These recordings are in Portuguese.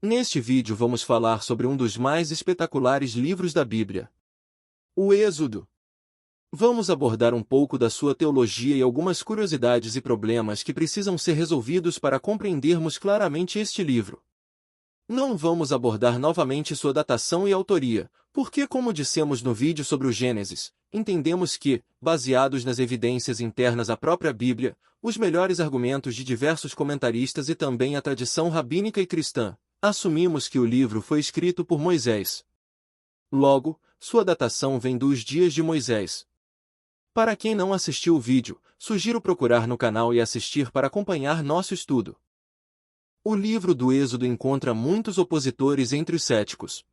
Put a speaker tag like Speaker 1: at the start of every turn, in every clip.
Speaker 1: Neste vídeo vamos falar sobre um dos mais espetaculares livros da Bíblia, o Êxodo. Vamos abordar um pouco da sua teologia e algumas curiosidades e problemas que precisam ser resolvidos para compreendermos claramente este livro. Não vamos abordar novamente sua datação e autoria, porque, como dissemos no vídeo sobre o Gênesis, entendemos que, baseados nas evidências internas à própria Bíblia, os melhores argumentos de diversos comentaristas e também a tradição rabínica e cristã, assumimos que o livro foi escrito por Moisés. Logo, sua datação vem dos dias de Moisés. Para quem não assistiu o vídeo, sugiro procurar no canal e assistir para acompanhar nosso estudo. O livro do Êxodo encontra muitos opositores entre os céticos.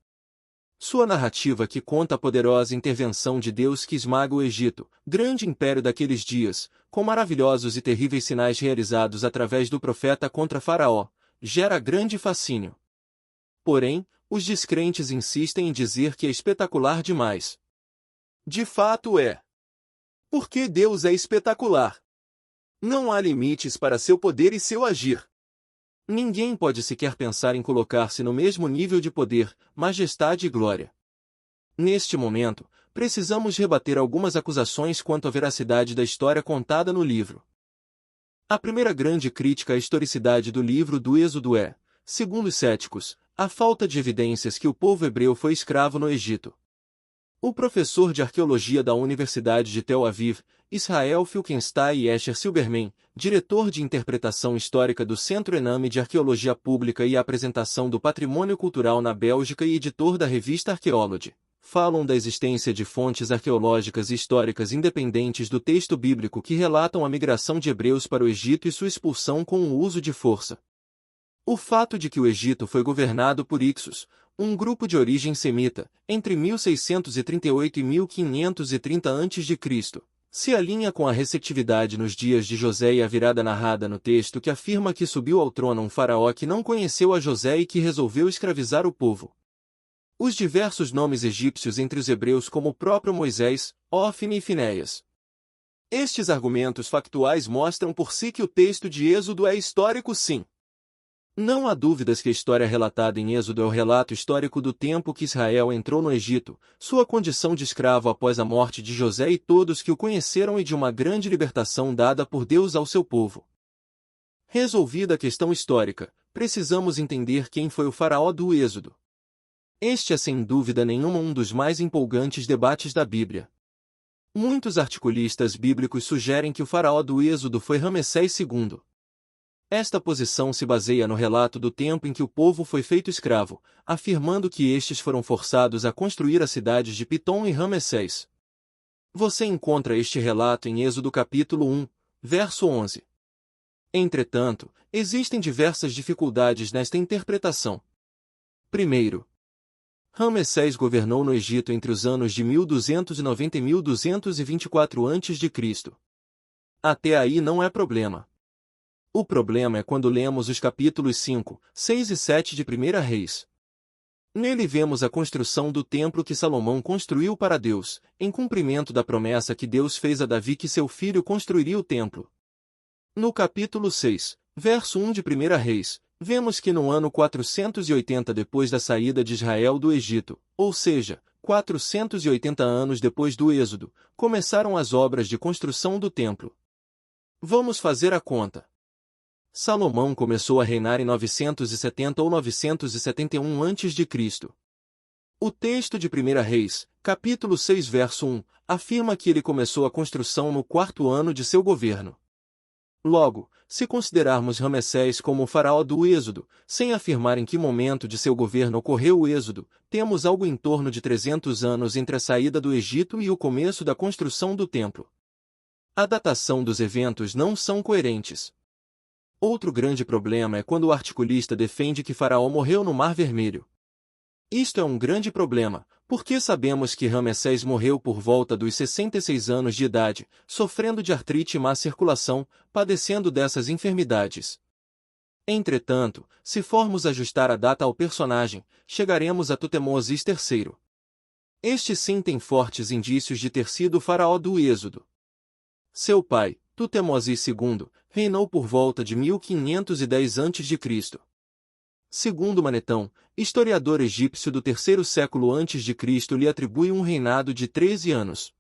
Speaker 1: Sua narrativa que conta a poderosa intervenção de Deus que esmaga o Egito, grande império daqueles dias, com maravilhosos e terríveis sinais realizados através do profeta contra Faraó, gera grande fascínio. Porém, os descrentes insistem em dizer que é espetacular demais. De fato é. Porque Deus é espetacular. Não há limites para seu poder e seu agir. Ninguém pode sequer pensar em colocar-se no mesmo nível de poder, majestade e glória. Neste momento, precisamos rebater algumas acusações quanto à veracidade da história contada no livro. A primeira grande crítica à historicidade do livro do Êxodo é, segundo os céticos, a falta de evidências que o povo hebreu foi escravo no Egito. O professor de arqueologia da Universidade de Tel Aviv, Israel Finkelstein e Escher Silberman, diretor de interpretação histórica do Centro Ename de Arqueologia Pública e Apresentação do Patrimônio Cultural na Bélgica e editor da revista Archaeology, falam da existência de fontes arqueológicas e históricas independentes do texto bíblico que relatam a migração de hebreus para o Egito e sua expulsão com o uso de força. O fato de que o Egito foi governado por Hyksos, um grupo de origem semita, entre 1638 e 1530 a.C., se alinha com a receptividade nos dias de José e a virada narrada no texto que afirma que subiu ao trono um faraó que não conheceu a José e que resolveu escravizar o povo. Os diversos nomes egípcios entre os hebreus como o próprio Moisés, Ófine e Finéias. Estes argumentos factuais mostram por si que o texto de Êxodo é histórico sim. Não há dúvidas que a história relatada em Êxodo é o relato histórico do tempo que Israel entrou no Egito, sua condição de escravo após a morte de José e todos que o conheceram e de uma grande libertação dada por Deus ao seu povo. Resolvida a questão histórica, precisamos entender quem foi o faraó do Êxodo. Este é sem dúvida nenhuma um dos mais empolgantes debates da Bíblia. Muitos articulistas bíblicos sugerem que o faraó do Êxodo foi Ramessés II. Esta posição se baseia no relato do tempo em que o povo foi feito escravo, afirmando que estes foram forçados a construir as cidades de Pitom e Ramessés. Você encontra este relato em Êxodo capítulo 1, verso 11. Entretanto, existem diversas dificuldades nesta interpretação. Primeiro, Ramessés governou no Egito entre os anos de 1290 e 1224 a.C. Até aí não é problema. O problema é quando lemos os capítulos 5, 6 e 7 de 1 Reis. Nele vemos a construção do templo que Salomão construiu para Deus, em cumprimento da promessa que Deus fez a Davi que seu filho construiria o templo. No capítulo 6, verso 1 de 1 Reis, vemos que no ano 480 depois da saída de Israel do Egito, ou seja, 480 anos depois do Êxodo, começaram as obras de construção do templo. Vamos fazer a conta. Salomão começou a reinar em 970 ou 971 a.C. O texto de 1 Reis, capítulo 6 verso 1, afirma que ele começou a construção no 4º ano de seu governo. Logo, se considerarmos Ramessés como o faraó do Êxodo, sem afirmar em que momento de seu governo ocorreu o Êxodo, temos algo em torno de 300 anos entre a saída do Egito e o começo da construção do templo. A datação dos eventos não são coerentes. Outro grande problema é quando o articulista defende que Faraó morreu no Mar Vermelho. Isto é um grande problema, porque sabemos que Ramessés morreu por volta dos 66 anos de idade, sofrendo de artrite e má circulação, padecendo dessas enfermidades. Entretanto, se formos ajustar a data ao personagem, chegaremos a Tutmoses III. Este sim tem fortes indícios de ter sido o faraó do Êxodo. Seu pai, Tutmoses II, reinou por volta de 1510 a.C. Segundo Manetão, historiador egípcio do terceiro século a.C., lhe atribui um reinado de 13 anos.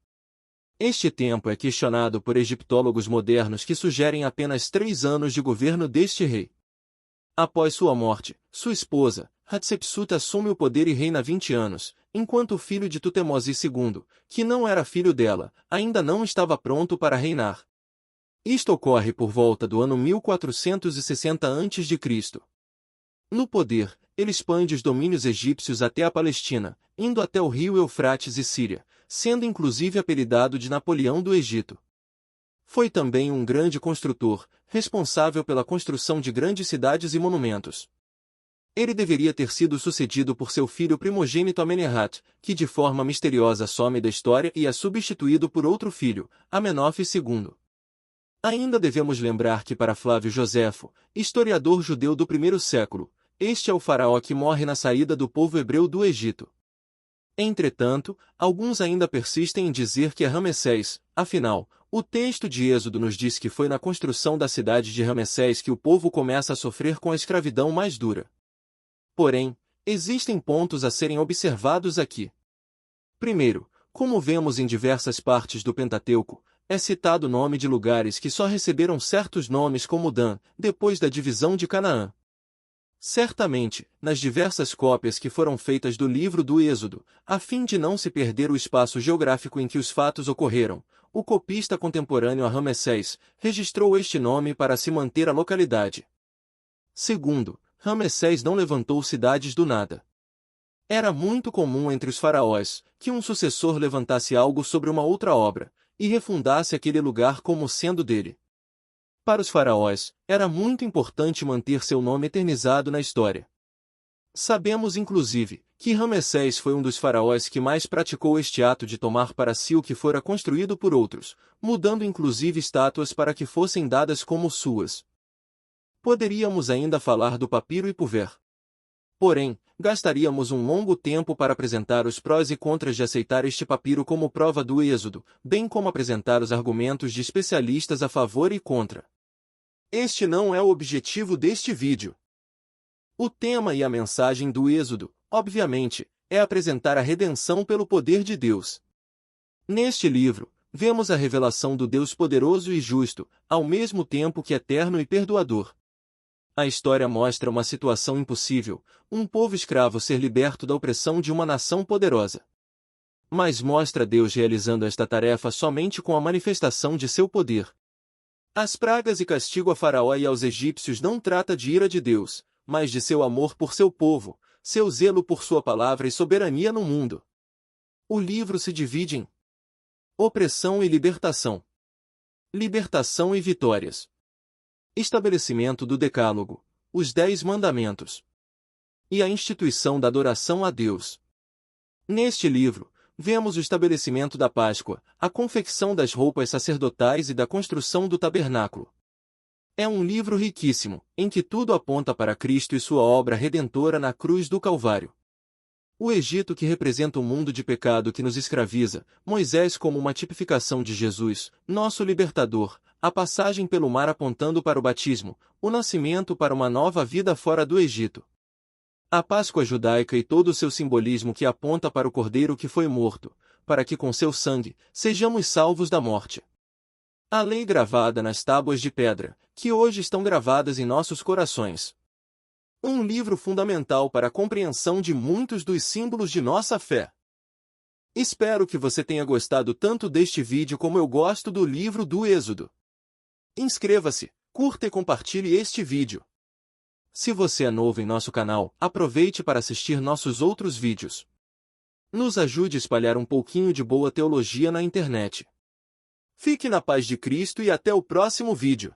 Speaker 1: Este tempo é questionado por egiptólogos modernos que sugerem apenas 3 anos de governo deste rei. Após sua morte, sua esposa, Hatshepsut, assume o poder e reina 20 anos, enquanto o filho de Tutmose II, que não era filho dela, ainda não estava pronto para reinar. Isto ocorre por volta do ano 1460 a.C. No poder, ele expande os domínios egípcios até a Palestina, indo até o rio Eufrates e Síria, sendo inclusive apelidado de Napoleão do Egito. Foi também um grande construtor, responsável pela construção de grandes cidades e monumentos. Ele deveria ter sido sucedido por seu filho primogênito Amenemhat, que de forma misteriosa some da história e é substituído por outro filho, Amenófis II. Ainda devemos lembrar que para Flávio Joséfo, historiador judeu do primeiro século, este é o faraó que morre na saída do povo hebreu do Egito. Entretanto, alguns ainda persistem em dizer que é Ramessés, afinal, o texto de Êxodo nos diz que foi na construção da cidade de Ramessés que o povo começa a sofrer com a escravidão mais dura. Porém, existem pontos a serem observados aqui. Primeiro, como vemos em diversas partes do Pentateuco, é citado o nome de lugares que só receberam certos nomes como Dan, depois da divisão de Canaã. Certamente, nas diversas cópias que foram feitas do livro do Êxodo, a fim de não se perder o espaço geográfico em que os fatos ocorreram, o copista contemporâneo a Ramessés registrou este nome para se manter a localidade. Segundo, Ramessés não levantou cidades do nada. Era muito comum entre os faraós que um sucessor levantasse algo sobre uma outra obra e refundasse aquele lugar como sendo dele. Para os faraós, era muito importante manter seu nome eternizado na história. Sabemos inclusive que Ramessés foi um dos faraós que mais praticou este ato de tomar para si o que fora construído por outros, mudando inclusive estátuas para que fossem dadas como suas. Poderíamos ainda falar do papiro e puver. Porém, gastaríamos um longo tempo para apresentar os prós e contras de aceitar este papiro como prova do Êxodo, bem como apresentar os argumentos de especialistas a favor e contra. Este não é o objetivo deste vídeo. O tema e a mensagem do Êxodo, obviamente, é apresentar a redenção pelo poder de Deus. Neste livro, vemos a revelação do Deus poderoso e justo, ao mesmo tempo que eterno e perdoador. A história mostra uma situação impossível, um povo escravo ser liberto da opressão de uma nação poderosa. Mas mostra Deus realizando esta tarefa somente com a manifestação de seu poder. As pragas e castigo a Faraó e aos egípcios não trata de ira de Deus, mas de seu amor por seu povo, seu zelo por sua palavra e soberania no mundo. O livro se divide em opressão e libertação, libertação e vitórias, estabelecimento do Decálogo, os 10 mandamentos e a instituição da adoração a Deus. Neste livro, vemos o estabelecimento da Páscoa, a confecção das roupas sacerdotais e da construção do tabernáculo. É um livro riquíssimo, em que tudo aponta para Cristo e sua obra redentora na cruz do Calvário. O Egito que representa o mundo de pecado que nos escraviza, Moisés como uma tipificação de Jesus, nosso libertador, a passagem pelo mar apontando para o batismo, o nascimento para uma nova vida fora do Egito. A Páscoa judaica e todo o seu simbolismo que aponta para o Cordeiro que foi morto, para que com seu sangue, sejamos salvos da morte. A lei gravada nas tábuas de pedra, que hoje estão gravadas em nossos corações. Um livro fundamental para a compreensão de muitos dos símbolos de nossa fé. Espero que você tenha gostado tanto deste vídeo como eu gosto do livro do Êxodo. Inscreva-se, curta e compartilhe este vídeo. Se você é novo em nosso canal, aproveite para assistir nossos outros vídeos. Nos ajude a espalhar um pouquinho de boa teologia na internet. Fique na paz de Cristo e até o próximo vídeo.